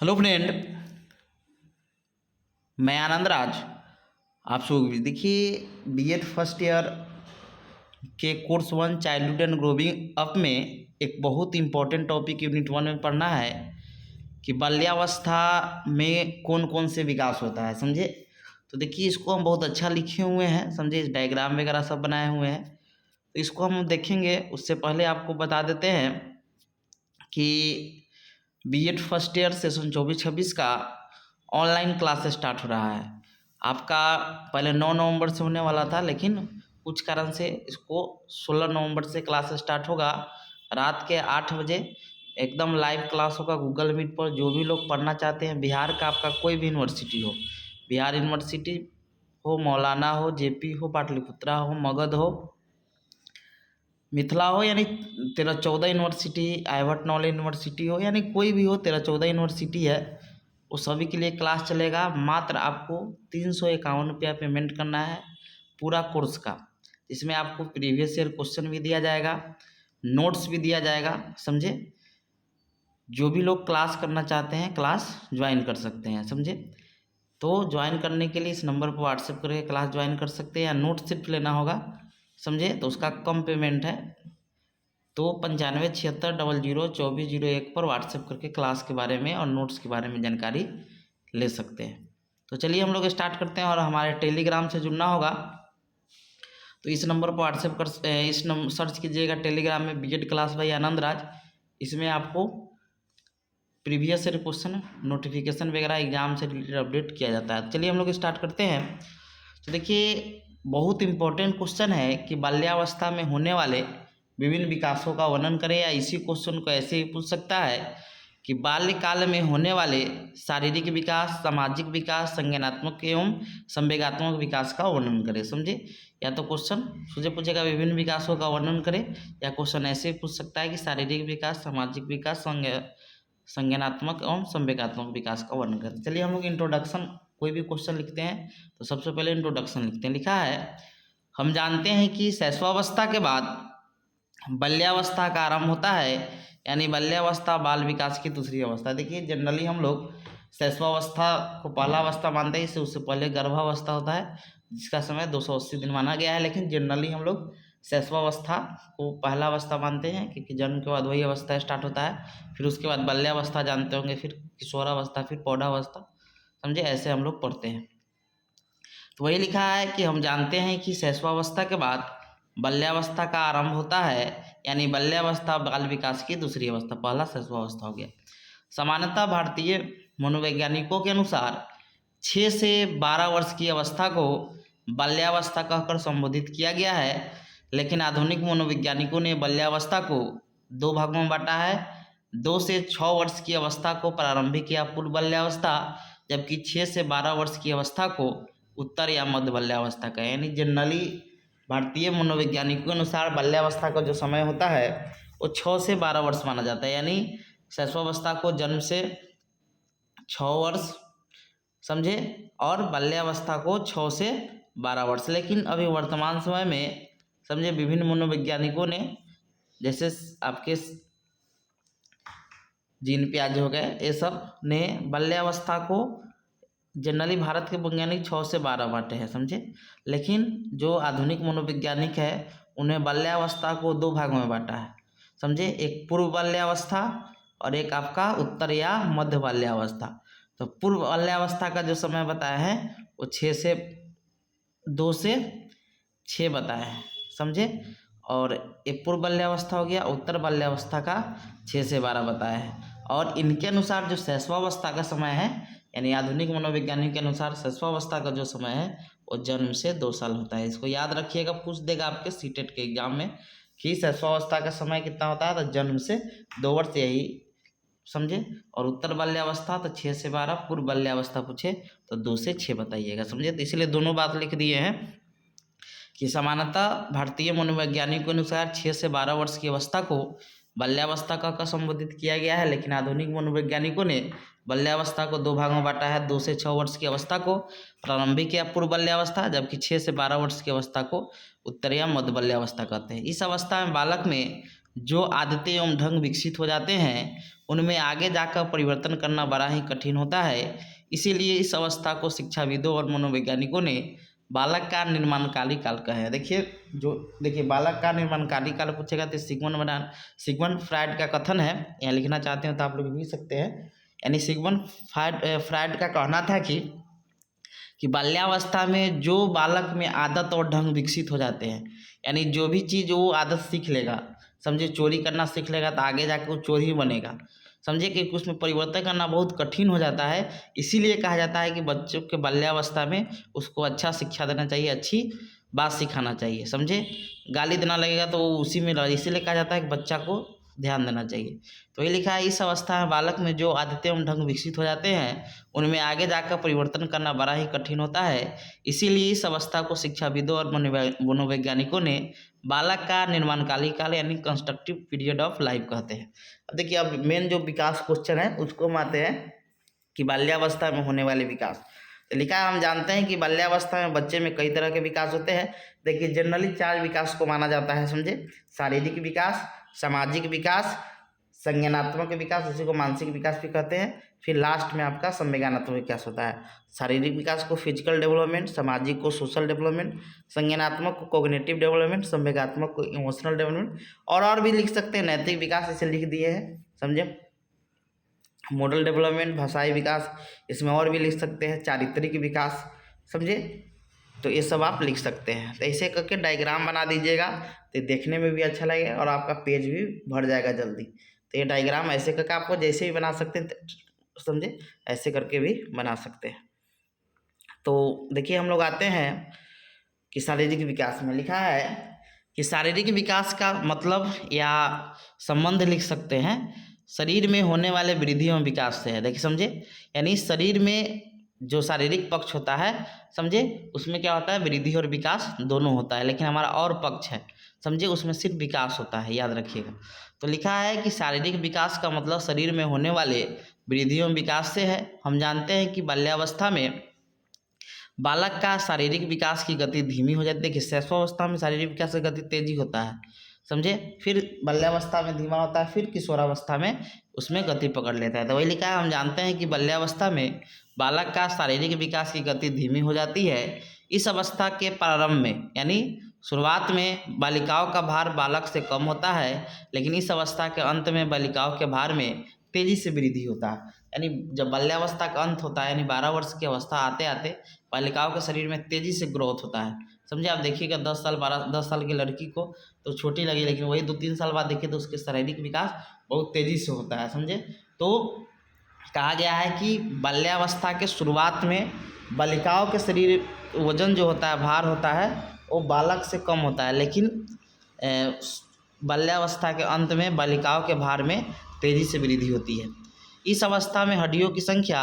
Hello friend, मैं आनंद राज। आप सब देखिए, बीएड फर्स्ट ईयर के course 1 childhood and growing up में एक बहुत इंपॉर्टेंट टॉपिक यूनिट 1 में पढ़ना है कि बाल्यावस्था में कौन कौन से विकास होता है। समझे? तो देखिए, इसको हम बहुत अच्छा लिखे हुए हैं, समझे, इस डायग्राम वगैरह सब बनाए हुए हैं, तो इसको हम देखेंगे। उससे पहले आपको बता देते हैं कि बीएड फर्स्ट ईयर सेशन 24-26 का ऑनलाइन क्लास स्टार्ट हो रहा है। आपका पहले 9 नवंबर से होने वाला था, लेकिन कुछ कारण से इसको 16 नवंबर से क्लास स्टार्ट होगा। रात के 8 बजे एकदम लाइव क्लास होगा गूगल मीट पर। जो भी लोग पढ़ना चाहते हैं, बिहार का आपका कोई भी यूनिवर्सिटी हो, बिहार यूनिवर्सिटी हो, मौलाना हो, जेपी हो, पाटलिपुत्रा हो, मगध हो, मिथिला हो, यानी 13-14 यूनिवर्सिटी, आइवट नॉलेज यूनिवर्सिटी हो, यानी कोई भी हो, 13-14 यूनिवर्सिटी है, वो सभी के लिए क्लास चलेगा। मात्र आपको 351 रुपया पेमेंट करना है पूरा कोर्स का। इसमें आपको प्रीवियस ईयर क्वेश्चन भी दिया जाएगा, नोट्स भी दिया जाएगा। समझे? जो भी लोग क्लास करना चाहते हैं क्लास ज्वाइन कर सकते हैं। समझे? तो ज्वाइन करने के लिए इस नंबर पर व्हाट्सएप करके क्लास ज्वाइन कर सकते हैं, या नोट सिर्फ लेना होगा। समझे? तो उसका कम पेमेंट है, तो 9576002401 पर व्हाट्सएप करके क्लास के बारे में और नोट्स के बारे में जानकारी ले सकते हैं। तो चलिए हम लोग स्टार्ट करते हैं। और हमारे टेलीग्राम से जुड़ना होगा, तो इस नंबर पर व्हाट्सएप कर इस नंबर सर्च कीजिएगा टेलीग्राम में BEd class bye Anand Raj. इसमें आपको प्रीवियस ईयर क्वेश्चन, नोटिफिकेशन वगैरह एग्जाम से रिलेटेड अपडेट किया जाता है। चलिए हम लोग स्टार्ट करते हैं। तो देखिए, बहुत इंपॉर्टेंट क्वेश्चन है कि बाल्यावस्था में होने वाले विभिन्न विकासों का वर्णन करें, या इसी क्वेश्चन को ऐसे ही पूछ सकता है कि बाल्यकाल में होने वाले शारीरिक विकास, सामाजिक विकास, संज्ञानात्मक एवं संवेगात्मक विकास का वर्णन करें। समझे? या तो क्वेश्चन तुझे पूछेगा विभिन्न विकासों का वर्णन करें, या क्वेश्चन ऐसे ही पूछ सकता है कि शारीरिक विकास, सामाजिक विकास, संज्ञानात्मक एवं संवेगात्मक विकास का वर्णन करें। चलिए हम लोग इंट्रोडक्शन, कोई भी क्वेश्चन लिखते हैं तो सबसे पहले इंट्रोडक्शन लिखते हैं। लिखा है, हम जानते हैं कि शैशवावस्था के बाद बाल्यावस्था का आरंभ होता है, यानी बाल्यावस्था बाल विकास की दूसरी अवस्था। देखिए, जनरली हम लोग शैशवावस्था को पहला अवस्था मानते हैं, इससे उससे पहले गर्भावस्था होता है, जिसका समय 280 दिन माना गया है। लेकिन जनरली हम लोग शैशवावस्था को पहला अवस्था मानते हैं, क्योंकि जन्म के बाद वही अवस्था स्टार्ट होता है। फिर उसके बाद बाल्यावस्था जानते होंगे, फिर किशोरावस्था, फिर प्रौढ़ावस्था। समझे? ऐसे हम लोग पढ़ते हैं। तो वही लिखा है कि हम जानते हैं कि शैशवावस्था के बाद बाल्यावस्था का आरंभ होता है, यानी बाल्यावस्था बाल विकास की दूसरी अवस्था। पहला शैशवावस्था हो गया। सामान्यतः भारतीय मनोवैज्ञानिकों के अनुसार 6 से 12 वर्ष की अवस्था को बाल्यावस्था कहकर संबोधित किया गया है, लेकिन आधुनिक मनोवैज्ञानिकों ने बाल्यावस्था को 2 भागों में बांटा है। 2 से 6 वर्ष की अवस्था को प्रारंभिक या पूर्व बाल्यावस्था, जबकि 6 से 12 वर्ष की अवस्था को उत्तर या मध्य बाल्यावस्था का। यानी जनरली भारतीय मनोवैज्ञानिकों के अनुसार बाल्यावस्था का जो समय होता है वो 6 से 12 वर्ष माना जाता है, यानी शैशवावस्था को जन्म से 6 वर्ष, समझे, और बाल्यावस्था को 6 से 12 वर्ष। लेकिन अभी वर्तमान समय में, समझे, विभिन्न मनोवैज्ञानिकों ने, जैसे आपके जीन प्याज हो गए, ये सब ने बाल्यावस्था को जनरली भारत के वैज्ञानिक 6 से 12 बांटे हैं। समझे? लेकिन जो आधुनिक मनोवैज्ञानिक है उन्हें बाल्यावस्था को 2 भागों में बांटा है। समझे? एक पूर्व बाल्यावस्था और एक आपका उत्तर या मध्य बाल्यावस्था। तो पूर्व बाल्यावस्था का जो समय बताया है वो 2 से 6 बताया है। समझे? और एक पूर्व बाल्यावस्था हो गया, उत्तर बाल्यावस्था का 6 से 12 बताया है। और इनके अनुसार जो शैशवावस्था का समय है, यानी आधुनिक मनोवैज्ञानिक के अनुसार शैशवावस्था का जो समय है वो जन्म से 2 साल होता है। इसको याद रखिएगा, पूछ देगा आपके सीटेट के एग्जाम में कि शैशवावस्था का समय कितना होता है, तो जन्म से 2 वर्ष, यही। समझे? और उत्तर बाल्यावस्था तो 6 से 12, पूर्व बाल्यावस्था पूछे तो 2 से 6 बताइएगा। समझे? तो इसलिए दोनों बात लिख दिए हैं कि सामान्यतः भारतीय मनोवैज्ञानिक के अनुसार 6 से 12 वर्ष की अवस्था को बाल्यावस्था का संबोधित किया गया है, लेकिन आधुनिक मनोवैज्ञानिकों ने बाल्यावस्था को 2 भागों में बांटा है। 2 से 6 वर्ष की अवस्था को प्रारंभिक या पूर्व बाल्यावस्था, जबकि 6 से 12 वर्ष की अवस्था को उत्तर या मध्य बाल्यावस्था कहते हैं। इस अवस्था में बालक में जो आदतें एवं ढंग विकसित हो जाते हैं उनमें आगे जाकर परिवर्तन करना बड़ा ही कठिन होता है। इसीलिए इस अवस्था को शिक्षाविदों और मनोवैज्ञानिकों ने बालक का निर्माणकाली काल कहा है। देखिए बालक का निर्माणकाली काल पूछेगा तो सिगमंड फ्राइड का कथन है, यहाँ लिखना चाहते हो तो आप लोग लिख सकते हैं। यानी सिगमंड फ्राइड का कहना था कि बाल्यावस्था में जो बालक में आदत और ढंग विकसित हो जाते हैं, यानी जो भी चीज़ वो आदत सीख लेगा, समझे चोरी करना सीख लेगा तो आगे जाकर वो चोर ही बनेगा, समझे कि उसमें परिवर्तन करना बहुत कठिन हो जाता है। इसीलिए कहा जाता है कि बच्चों के बाल्यावस्था में उसको अच्छा शिक्षा देना चाहिए, अच्छी बात सिखाना चाहिए, समझे। गाली देना लगेगा तो वो उसी में इसीलिए कहा जाता है कि बच्चा को ध्यान देना चाहिए। तो ये लिखा है इस अवस्था में बालक में जो आदतें एवं ढंग विकसित हो जाते हैं उनमें आगे जाकर परिवर्तन करना बड़ा ही कठिन होता है। इसीलिए इस अवस्था को शिक्षाविदों और मनोवैज्ञानिकों ने बालक का निर्माणकाली काल यानी कंस्ट्रक्टिव पीरियड ऑफ लाइफ कहते हैं। अब देखिए, अब मेन जो विकास क्वेश्चन है उसको हम आते हैं कि बाल्यावस्था में होने वाले विकास। तो लिखा है हम जानते हैं कि बाल्यावस्था में बच्चे में कई तरह के विकास होते हैं। देखिए जनरली 4 विकास को माना जाता है, समझे। शारीरिक विकास, सामाजिक विकास, संज्ञानात्मक विकास, उसी को मानसिक विकास भी कहते हैं। फिर लास्ट में आपका संवेगानात्मक विकास होता है। शारीरिक विकास को फिजिकल डेवलपमेंट, सामाजिक को सोशल डेवलपमेंट, संज्ञानात्मक को कॉग्निटिव डेवलपमेंट, संवेगात्मक को इमोशनल डेवलपमेंट, और भी लिख सकते हैं। नैतिक विकास इसे लिख दिए हैं, समझे। मॉडल डेवलपमेंट, भाषाई विकास, इसमें और भी लिख सकते हैं। चारित्रिक विकास, समझे। तो ये सब आप लिख सकते हैं। तो ऐसे करके डायग्राम बना दीजिएगा तो देखने में भी अच्छा लगेगा और आपका पेज भी भर जाएगा जल्दी। तो ये डायग्राम ऐसे करके आपको जैसे भी बना सकते हैं, समझे, ऐसे करके भी बना सकते हैं। तो देखिए हम लोग आते हैं कि शारीरिक विकास में लिखा है कि शारीरिक विकास का मतलब या संबंध लिख सकते हैं शरीर में होने वाले वृद्धि एवं विकास से है। देखिए समझे, यानी शरीर में जो शारीरिक पक्ष होता है, समझे, उसमें क्या होता है वृद्धि और विकास दोनों होता है, लेकिन हमारा और पक्ष है, समझे, उसमें सिर्फ विकास होता है, याद रखिएगा। तो लिखा है कि शारीरिक विकास का मतलब शरीर में होने वाले वृद्धि एवं विकास से है। हम जानते हैं कि बाल्यावस्था में बालक का शारीरिक विकास की गति धीमी हो जाती है। देखिए शैशवावस्था में शारीरिक विकास की गति तेजी होता है, समझे, फिर बाल्यावस्था में धीमा होता है, फिर किशोरावस्था में उसमें गति पकड़ लेता है। तो वही लिखा है हम जानते हैं कि बाल्यावस्था में बालक का शारीरिक विकास की गति धीमी हो जाती है। इस अवस्था के प्रारंभ में यानी शुरुआत में बालिकाओं का भार बालक से कम होता है, लेकिन इस अवस्था के अंत में बालिकाओं के भार में तेजी से वृद्धि होता है। यानी जब बाल्यावस्था का अंत होता है, यानी 12 वर्ष की अवस्था आते आते बालिकाओं के शरीर में तेजी से ग्रोथ होता है, समझे। आप देखिएगा 10 साल की लड़की को तो छोटी लगी, लेकिन वही 2-3 साल बाद देखिए तो उसके शारीरिक विकास बहुत तेज़ी से होता है, समझे। तो कहा गया है कि बाल्यावस्था के शुरुआत में बालिकाओं के शरीर वजन जो होता है, भार होता है, वो बालक से कम होता है, लेकिन बाल्यावस्था के अंत में बालिकाओं के भार में तेज़ी से वृद्धि होती है। इस अवस्था में हड्डियों की संख्या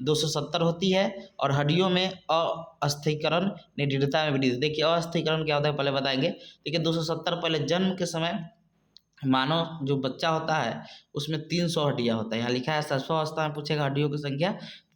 270 होती है और हड्डियों में अस्थिरीकरण निडरता में वृद्धि। देखिए अस्थिरीकरण क्या होता है पहले बताएंगे। देखिए 270 पहले जन्म के समय मानव जो बच्चा होता है उसमें 300 हड्डियाँ होता है। यहाँ लिखा है शैशवावस्था में पूछेगा हड्डियों की संख्या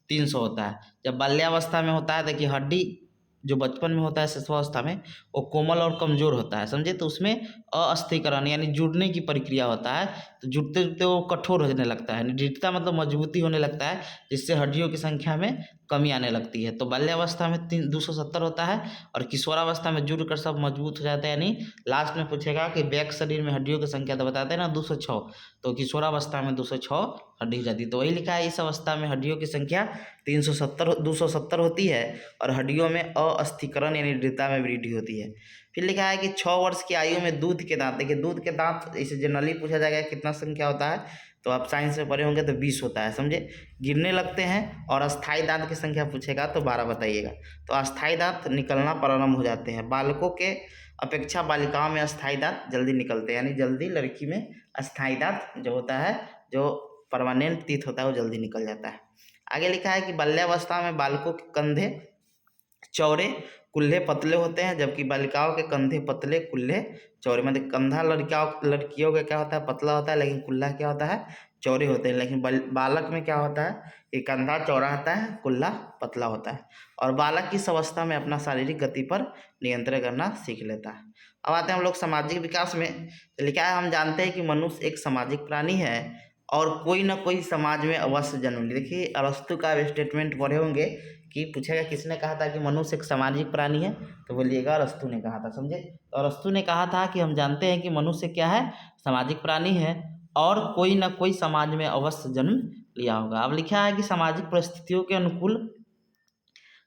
300 होता है। जब बाल्यावस्था में होता है, देखिए हड्डी जो बचपन में होता है शैशवावस्था में वो कोमल और कमज़ोर होता है, समझे। तो उसमें अस्थिरीकरण यानी जुड़ने की प्रक्रिया होता है, तो जुड़ते जुड़ते वो कठोर होने लगता है। दृढ़ता मतलब मजबूती होने लगता है, जिससे हड्डियों की संख्या में कमी आने लगती है। तो बाल्यावस्था में 270 होता है और किशोरावस्था में जुड़ कर सब मजबूत हो जाता है। यानी लास्ट में पूछेगा कि बैक शरीर में हड्डियों की संख्या तो बताते हैं ना 206, तो किशोरावस्था में 206 हड्डी हो जाती है। तो वही लिखा है इस अवस्था में हड्डियों की संख्या 270 होती है और हड्डियों में अस्थिरीकरण यानी दृढ़ता में वृद्धि होती है। फिर लिखा है कि 6 वर्ष की आयु में दूध के दांत, देखिए दूध के दांत इसे जनरली पूछा जाएगा कितना संख्या होता है, तो आप साइंस में पढ़े होंगे तो 20 होता है, समझे, गिरने लगते हैं। और अस्थायी दांत की संख्या पूछेगा तो 12 बताइएगा। तो अस्थायी दांत निकलना प्रारंभ हो जाते हैं। बालकों के अपेक्षा बालिकाओं में अस्थायी दांत जल्दी निकलते हैं, यानी जल्दी लड़की में अस्थायी दांत जो होता है, जो परमानेंट टीथ होता है, वो जल्दी निकल जाता है। आगे लिखा है कि बाल्यावस्था में बालकों के कंधे चौड़े कुल्हे पतले होते हैं, जबकि बालिकाओं के कंधे पतले कुल्हे चौड़े। मतलब कंधा लड़कियों का क्या होता है पतला होता है, लेकिन कुल्हा क्या होता है चौड़े होते हैं। लेकिन बालक में क्या होता है कि कंधा चौड़ा होता है, कुल्हा पतला होता है। और बालक इस अवस्था में अपना शारीरिक गति पर नियंत्रण करना सीख लेता है। अब आते हैं हम लोग सामाजिक विकास में। तो लिखा है हम जानते हैं कि मनुष्य एक सामाजिक प्राणी है और कोई ना कोई समाज में अवश्य जन्म ले। देखिए अरस्तु का स्टेटमेंट पढ़े होंगे कि पूछेगा किसने कहा था कि मनुष्य एक सामाजिक प्राणी है, तो बोलिएगा अरस्तु ने कहा था। समझे, तो अरस्तु ने कहा था कि हम जानते हैं कि मनुष्य क्या है, सामाजिक प्राणी है और कोई ना कोई समाज में अवश्य जन्म लिया होगा। अब लिखा है कि सामाजिक परिस्थितियों के अनुकूल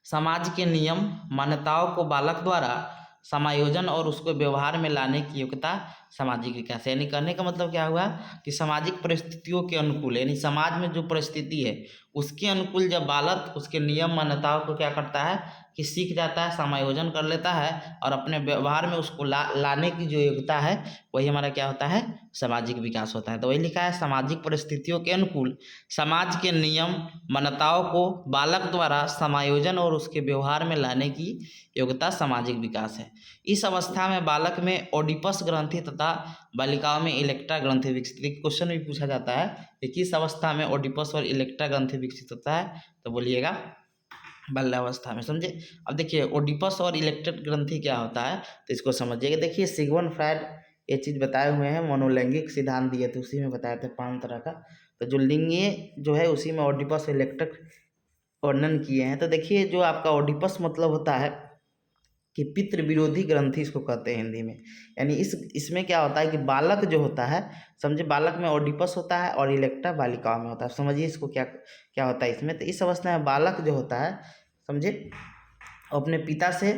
समाज के नियम मान्यताओं को बालक द्वारा समायोजन और उसको व्यवहार में लाने की योग्यता सामाजिक विकास। यानी कहने का मतलब क्या हुआ कि सामाजिक परिस्थितियों के अनुकूल, यानी समाज में जो परिस्थिति है उसके अनुकूल जब बालक उसके नियम मान्यताओं को क्या करता है कि सीख जाता है, समायोजन कर लेता है और अपने व्यवहार में उसको लाने की जो योग्यता है वही हमारा क्या होता है, सामाजिक विकास होता है। तो वही लिखा है सामाजिक परिस्थितियों के अनुकूल समाज के नियम मान्यताओं को बालक द्वारा समायोजन और उसके व्यवहार में लाने की योग्यता सामाजिक विकास है। इस अवस्था में बालक में ओडिपस ग्रंथि तथा बालिकाओं में इलेक्ट्रा ग्रंथि विकसित। एक क्वेश्चन भी पूछा जाता है कि किस अवस्था में ओडिपस और इलेक्ट्रा ग्रंथि विकसित होता है, तो बोलिएगा बाल्यावस्था में। समझे, अब देखिए ओडिपस और इलेक्ट्रा ग्रंथि क्या होता है तो इसको समझिएगा। देखिए सिगमंड फ्रायड ये चीज़ बताए हुए हैं, मनोलैंगिक सिद्धांत दिए थे उसी में बताए थे 5 तरह का। तो जो लिंगीय जो है उसी में ओडिपस इलेक्ट्रिक वर्णन किए हैं। तो देखिए जो आपका ओडिपस मतलब होता है कि पितृ विरोधी ग्रंथि इसको कहते हैं हिंदी में। यानी इसमें क्या होता है कि बालक जो होता है, समझे, बालक में ओडिपस होता है और इलेक्ट्रा बालिकाओं में होता है। समझिए इसको क्या क्या होता है इसमें। तो इस अवस्था में बालक जो होता है, समझे, अपने पिता से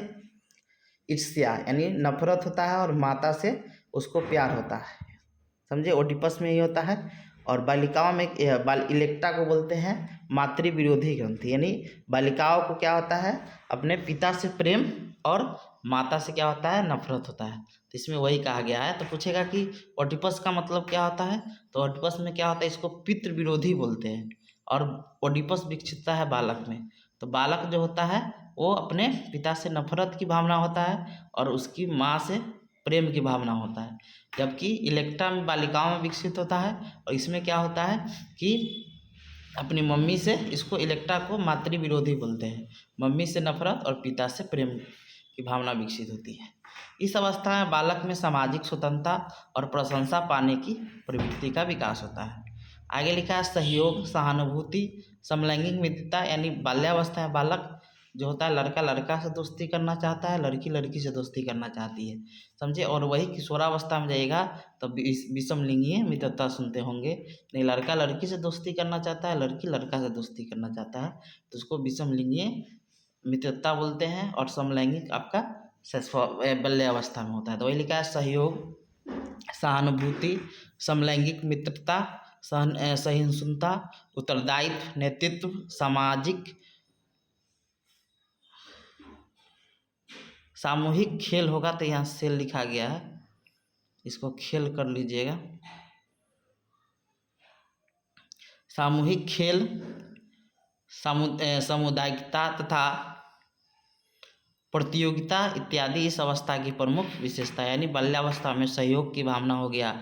ईर्ष्या यानी नफरत होता है और माता से उसको प्यार होता है। समझे, ओडिपस में ही होता है। और बालिकाओं में इलेक्ट्रा को बोलते हैं मातृ विरोधी ग्रंथि। यानी बालिकाओं को क्या होता है, अपने पिता से प्रेम और माता से क्या होता है, नफरत होता है। तो इसमें वही कहा गया है। तो पूछेगा कि ओडिपस का मतलब क्या होता है, तो ओडिपस में क्या होता है, इसको पितृ विरोधी बोलते हैं। और ओडिपस विकसितता है बालक में। तो बालक जो होता है वो अपने पिता से नफरत की भावना होता है और उसकी माँ से प्रेम की भावना होता है। जबकि इलेक्ट्रा में बालिकाओं में विकसित होता है और इसमें क्या होता है कि अपनी मम्मी से, इसको इलेक्ट्रा को मातृ विरोधी बोलते हैं, मम्मी से नफरत और पिता से प्रेम की भावना विकसित होती है। इस अवस्था में बालक में सामाजिक स्वतंत्रता और प्रशंसा पाने की प्रवृत्ति का विकास होता है। आगे लिखा है सहयोग, सहानुभूति, समलैंगिक मित्रता। यानी बाल्यावस्था में बालक जो होता है लड़का लड़का से दोस्ती करना चाहता है, लड़की लड़की से दोस्ती करना चाहती है। समझे, और वही किशोरावस्था में जाएगा तब विषमलिंगीय मित्रता सुनते होंगे। नहीं, लड़का लड़की से दोस्ती करना चाहता है, लड़की लड़का से दोस्ती करना चाहता है, तो उसको विषमलिंगीय मित्रता बोलते हैं। और समलैंगिक आपका बाल्यावस्था में होता है। तो वही लिखा है सहयोग, सहानुभूति, समलैंगिक मित्रता, सहिष्णुता, उत्तरदायित्व, नेतृत्व, सामाजिक सामूहिक खेल होगा। तो यहाँ सेल लिखा गया है, इसको खेल कर लीजिएगा। सामूहिक खेल, सामुदायिकता तथा प्रतियोगिता इत्यादि इस अवस्था की प्रमुख विशेषता। यानी बाल्यावस्था में सहयोग की भावना हो गया,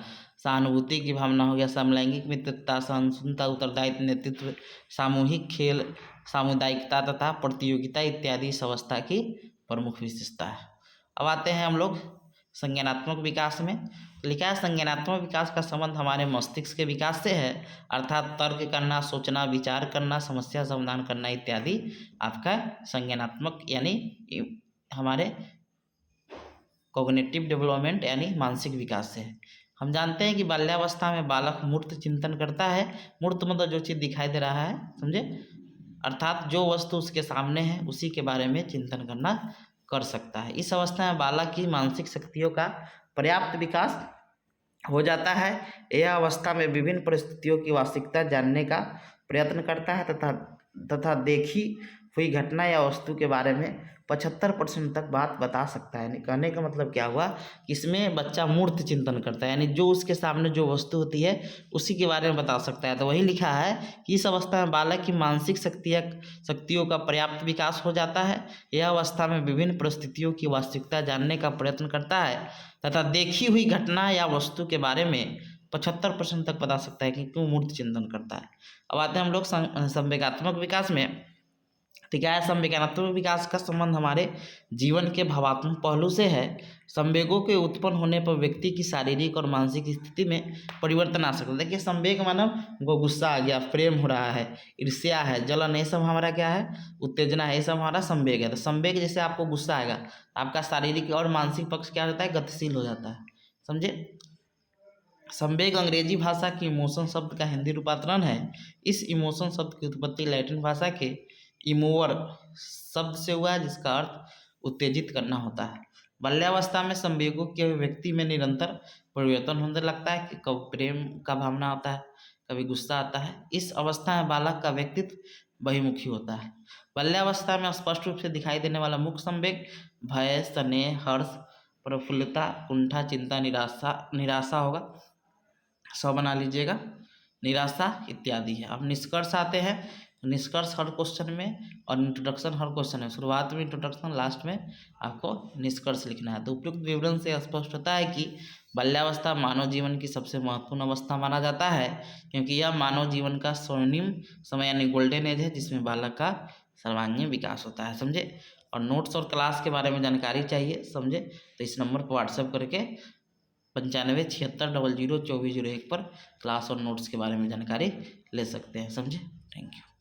सहानुभूति की भावना हो गया, समलैंगिक मित्रता, सहिष्णुता, उत्तरदायित्व, नेतृत्व, सामूहिक खेल, सामुदायिकता तथा प्रतियोगिता इत्यादि इस अवस्था की प्रमुख विशेषता है। अब आते हैं हम लोग संज्ञानात्मक विकास में। लिखा है संज्ञानात्मक विकास का संबंध हमारे मस्तिष्क के विकास से है, अर्थात तर्क करना, सोचना, विचार करना, समस्या समाधान करना इत्यादि आपका संज्ञानात्मक यानी हमारे कॉग्निटिव डेवलपमेंट यानी मानसिक विकास से है। हम जानते हैं कि बाल्यावस्था में बालक मूर्त चिंतन करता है। मूर्त मतलब जो चीज़ दिखाई दे रहा है, समझे, अर्थात जो वस्तु उसके सामने है उसी के बारे में चिंतन करना कर सकता है। इस अवस्था में बालक की मानसिक शक्तियों का पर्याप्त विकास हो जाता है। यह अवस्था में विभिन्न परिस्थितियों की वास्तविकता जानने का प्रयत्न करता है तथा देखी हुई घटना या वस्तु के बारे में 75% तक बात बता सकता है। कहने का मतलब क्या हुआ कि इसमें बच्चा मूर्त चिंतन करता है, यानी जो उसके सामने जो वस्तु होती है उसी के बारे में बता सकता है। तो वही लिखा है कि इस अवस्था में बालक की मानसिक शक्तियों का पर्याप्त विकास हो जाता है। यह अवस्था में विभिन्न परिस्थितियों की वास्तविकता जानने का प्रयत्न करता है तथा देखी हुई घटना या वस्तु के बारे में 75% तक बता सकता है कि क्यों मूर्त चिंतन करता है। अब आते हैं हम लोग संवेगात्मक विकास में। तो क्या है, संवेगात्मक विकास का संबंध हमारे जीवन के भावात्मक पहलू से है। संवेगों के उत्पन्न होने पर व्यक्ति की शारीरिक और मानसिक स्थिति में परिवर्तन आ सकता है। देखिए संवेग मानव को गुस्सा आ गया, प्रेम हो रहा है, ईर्ष्या है, जलन, ये सब हमारा क्या है, उत्तेजना है, ये सब हमारा संवेग है। तो संवेग जैसे आपको गुस्सा आएगा, आपका शारीरिक और मानसिक पक्ष क्या होता है, गतिशील हो जाता है। समझे। संवेग अंग्रेजी भाषा की इमोशन शब्द का हिंदी रूपांतरण है। इस इमोशन शब्द की उत्पत्ति लैटिन भाषा के इमोवर शब्द से हुआ है, जिसका अर्थ उत्तेजित करना होता है। बाल्यावस्था में संवेगों के व्यक्ति में निरंतर परिवर्तन होने लगता है कि कभी प्रेम का भावना आता है, कभी गुस्सा आता है। इस अवस्था में बालक का व्यक्तित्व बहिर्मुखी होता है। बाल्यावस्था में स्पष्ट रूप से दिखाई देने वाला मुख्य संवेग भय, स्नेह, हर्ष, प्रफुल्लता, कुंठा, चिंता, निराशा होगा। 100 बना लीजिएगा, निराशा इत्यादि है। अब निष्कर्ष आते हैं। निष्कर्ष हर क्वेश्चन में और इंट्रोडक्शन हर क्वेश्चन में, शुरुआत में इंट्रोडक्शन, लास्ट में आपको निष्कर्ष लिखना है। तो उपयुक्त विवरण से स्पष्ट होता है कि बाल्यावस्था मानव जीवन की सबसे महत्वपूर्ण अवस्था माना जाता है, क्योंकि यह मानव जीवन का स्वर्णिम समय यानी गोल्डन एज है, जिसमें बालक का सर्वांगीण विकास होता है। समझे। और नोट्स और क्लास के बारे में जानकारी चाहिए, समझे, तो इस नंबर पर व्हाट्सएप करके 9576002401 पर क्लास और नोट्स के बारे में जानकारी ले सकते हैं। समझे। Thank you.